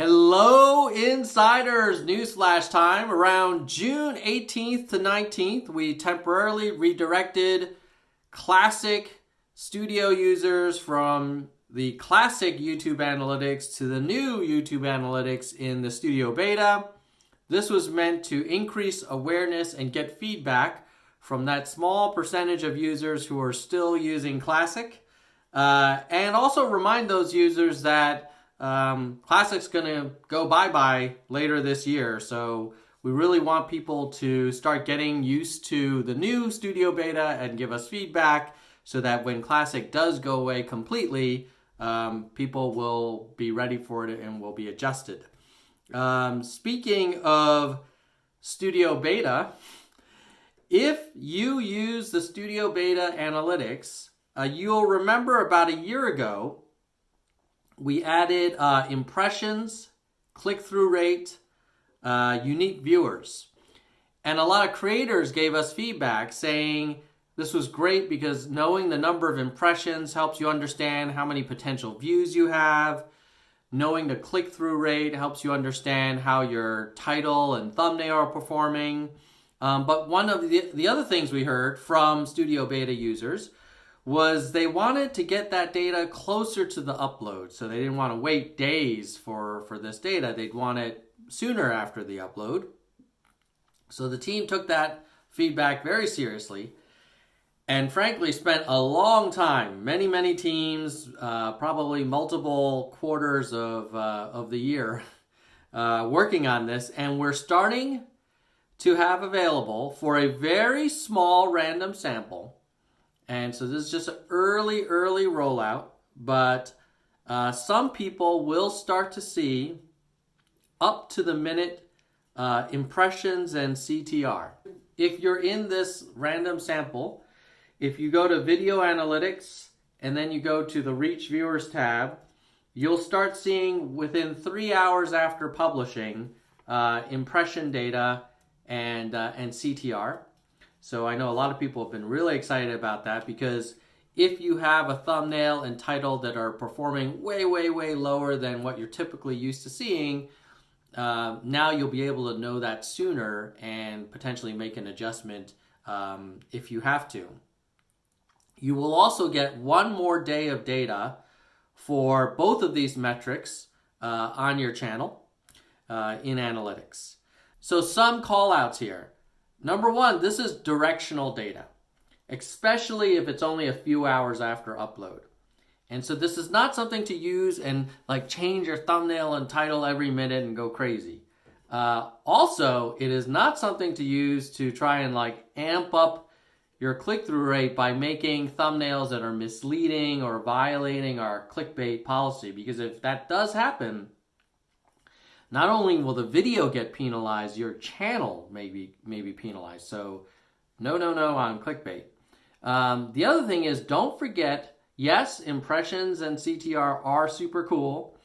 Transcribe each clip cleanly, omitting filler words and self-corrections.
Hello, insiders! Newsflash time. Around June 18th to 19th, we temporarily redirected classic studio users from the classic YouTube analytics to the new YouTube analytics in the studio beta. This was meant to increase awareness and get feedback from that small percentage of users who are still using classic, and also remind those users that Classic's going to go bye-bye later this year, so we really want people to start getting used to the new studio beta and give us feedback so that when Classic does go away completely, people will be ready for it and will be adjusted. Speaking of studio beta, if you use the studio beta analytics, you'll remember about a year ago, we added impressions, click-through rate, unique viewers. And a lot of creators gave us feedback saying this was great because knowing the number of impressions helps you understand how many potential views you have. Knowing the click-through rate helps you understand how your title and thumbnail are performing. But one of the other things we heard from studio beta users was they wanted to get that data closer to the upload. So they didn't want to wait days for this data. They'd want it sooner after the upload. So the team took that feedback very seriously and frankly spent a long time, many teams, probably multiple quarters of the year working on this. And we're starting to have available for a very small random sample. And so this is just an early rollout, but some people will start to see up to the minute impressions and CTR. If you're in this random sample, if you go to Video Analytics and then you go to the Reach Viewers tab, you'll start seeing within 3 hours after publishing impression data and CTR. So I know a lot of people have been really excited about that because if you have a thumbnail and title that are performing way lower than what you're typically used to seeing, now you'll be able to know that sooner and potentially make an adjustment if you have to. You will also get one more day of data for both of these metrics on your channel in analytics. So some call outs here. Number one, this is directional data, especially if it's only a few hours after upload. And so this is not something to use and like change your thumbnail and title every minute and go crazy. Also, it is not something to use to try and like amp up your click-through rate by making thumbnails that are misleading or violating our clickbait policy. Because if that does happen, not only will the video get penalized, your channel may be penalized. So no on clickbait. The other thing is, don't forget, yes, impressions and CTR are super cool,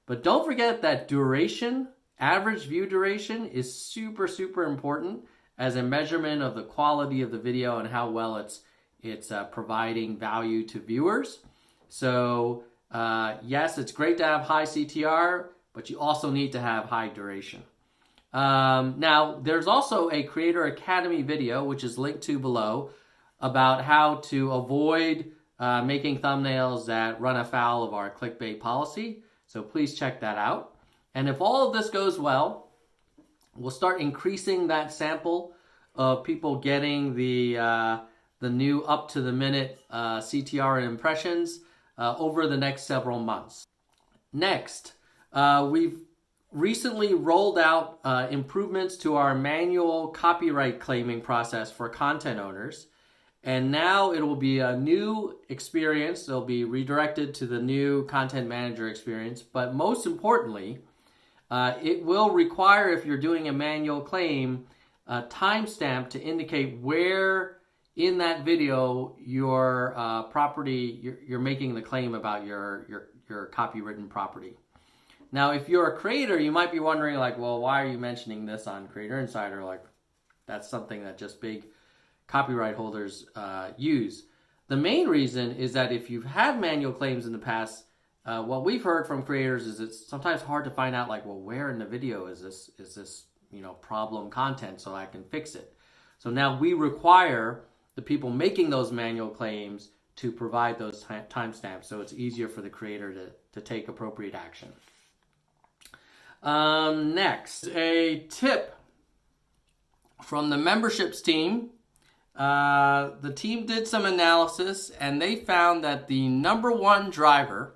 but don't forget that duration, average view duration, is super important as a measurement of the quality of the video and how well it's providing value to viewers. So yes, it's great to have high CTR, but you also need to have high duration. Now, there's also a Creator Academy video, which is linked to below, about how to avoid making thumbnails that run afoul of our clickbait policy. So please check that out. And if all of this goes well, we'll start increasing that sample of people getting the new up-to-the-minute CTR and impressions over the next several months. Next, we've recently rolled out improvements to our manual copyright claiming process for content owners. And now it will be a new experience. It'll be redirected to the new content manager experience. But most importantly, it will require, if you're doing a manual claim, a timestamp to indicate where in that video your property, you're making the claim about your copywritten property. Now, if you're a creator, you might be wondering, like, well, why are you mentioning this on Creator Insider? Like, that's something that just big copyright holders use. The main reason is that if you've had manual claims in the past, what we've heard from creators is it's sometimes hard to find out, like, well, where in the video is this problem content so I can fix it. So now we require the people making those manual claims to provide those timestamps, so it's easier for the creator to take appropriate action. Next, a tip from the memberships team. The team did some analysis, and they found that the number one driver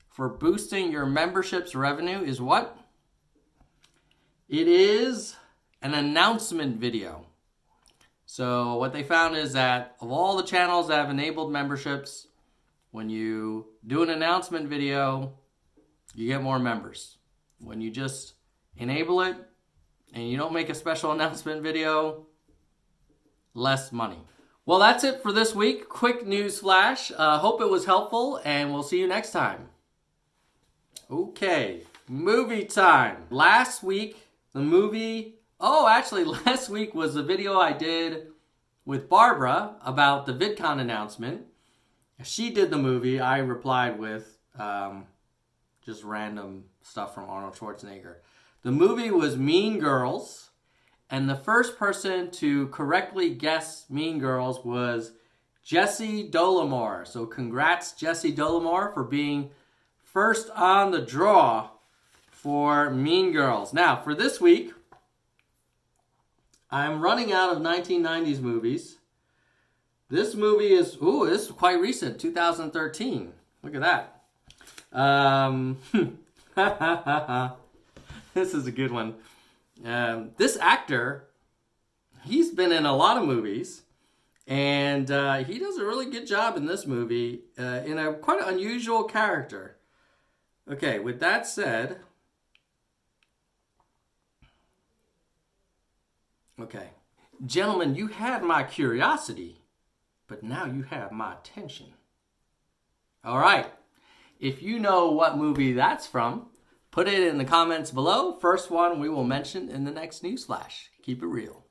for boosting your membership's revenue is what? It is an announcement video. So what they found is that of all the channels that have enabled memberships, when you do an announcement video, you get more members. When you just enable it and you don't make a special announcement video, less money. Well, that's it for this week. Quick news flash. Hope it was helpful, and we'll see you next time. Okay, movie time. Last week was the video I did with Barbara about the VidCon announcement. She did the movie. I replied with just random stuff from Arnold Schwarzenegger. The movie was Mean Girls, and the first person to correctly guess Mean Girls was Jesse Dolomore. So congrats, Jesse Dolomore, for being first on the draw for Mean Girls. Now, for this week, I'm running out of 1990s movies. This movie is, this is quite recent, 2013. Look at that. This is a good one. This actor, he's been in a lot of movies, and he does a really good job in this movie in a quite unusual character. Okay, with that said, okay. Gentlemen, you had my curiosity, but now you have my attention. All right. If you know what movie that's from, put it in the comments below. First one we will mention in the next news flash. Keep it real.